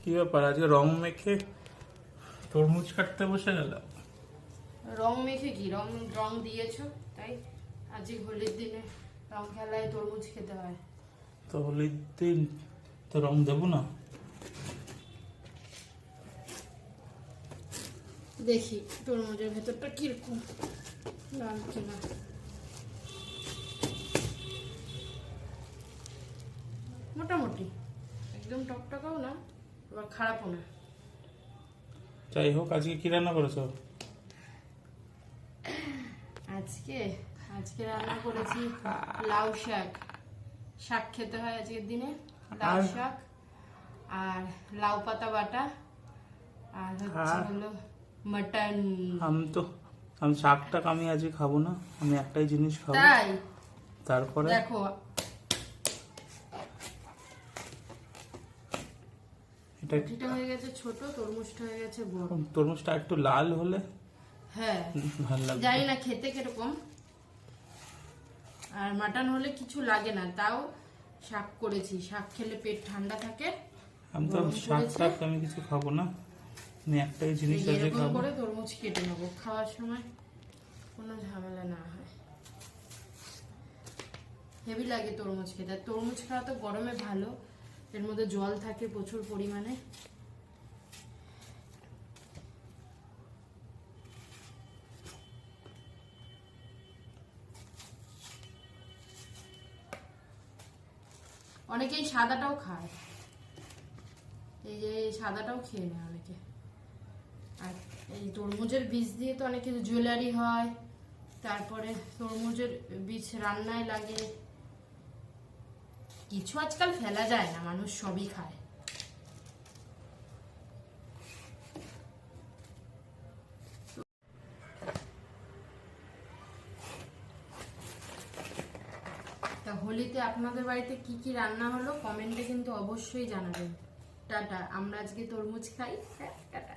কি ব্যাপার আজকে রং মেখে তরমুজ কাটতে বসে গেল? রং মেখে কি রং রং দিয়েছো তাই আজকে হোলির দিনে রং খেলায় তরমুজ খেতে হয়। তো হোলির দিন তো রং দেবো না? দেখি তরমুজের ভেতরটা কিরকম লাল কিনা। মোটামুটি একদম টকটকাও না আবার খারাপও না। যাই হোক, আজকে কি রান্না করেছো? আজকে আজকে রান্না করেছি লাউ শাক। শাক খেতে হয় আজকের দিনে। লাউ শাক আর লাউ পাতা বাটা আর হচ্ছে হলো মাটন। আমি শাকটাক আমি আজকে খাবো না, আমি একটাই জিনিস খাবো। তাই তারপরে দেখো এটা হয়ে গেছে ছোট, তরমুজটা হয়ে গেছে বড়। তরমুজটা একটু লাল হলে হ্যাঁ ভালো লাগবে। জানি না খেতে কিরকম। আর মাটন হলে কিছু লাগে না, তাও শাক করেছি। শাক খেলে পেট ঠান্ডা থাকে। আমি তো শাক আমি কিছু খাবো না, আমি একটাই জিনিস আজকে এরকম খাবো। করে তরমুজ কেটে নেবো, খাওয়ার সময় কোনো ঝামেলা না হয়। হেভি লাগে তরমুজ খেতে। আর তরমুজ খাওয়া তো গরমে ভালো, এর মধ্যে জল থাকে প্রচুর পরিমাণে। অনেকেই সাদাটাও খায়, এই যে সাদাটাও খেয়ে নেয় অনেকে। আর এই তরমুজের বীজ দিয়ে তো অনেক কিছু জুয়েলারি হয়, তারপরে তরমুজের বীজ রান্নায় লাগে। কিছু আজকাল ফেলা যায় না, মানুষ সবই খায়। তা হোলিতে আপনাদের বাড়িতে কি কি রান্না হলো কমেন্টে কিন্তু অবশ্যই জানাবেন। টাটা। আমরা আজকে তরমুজ খাই। টাটা।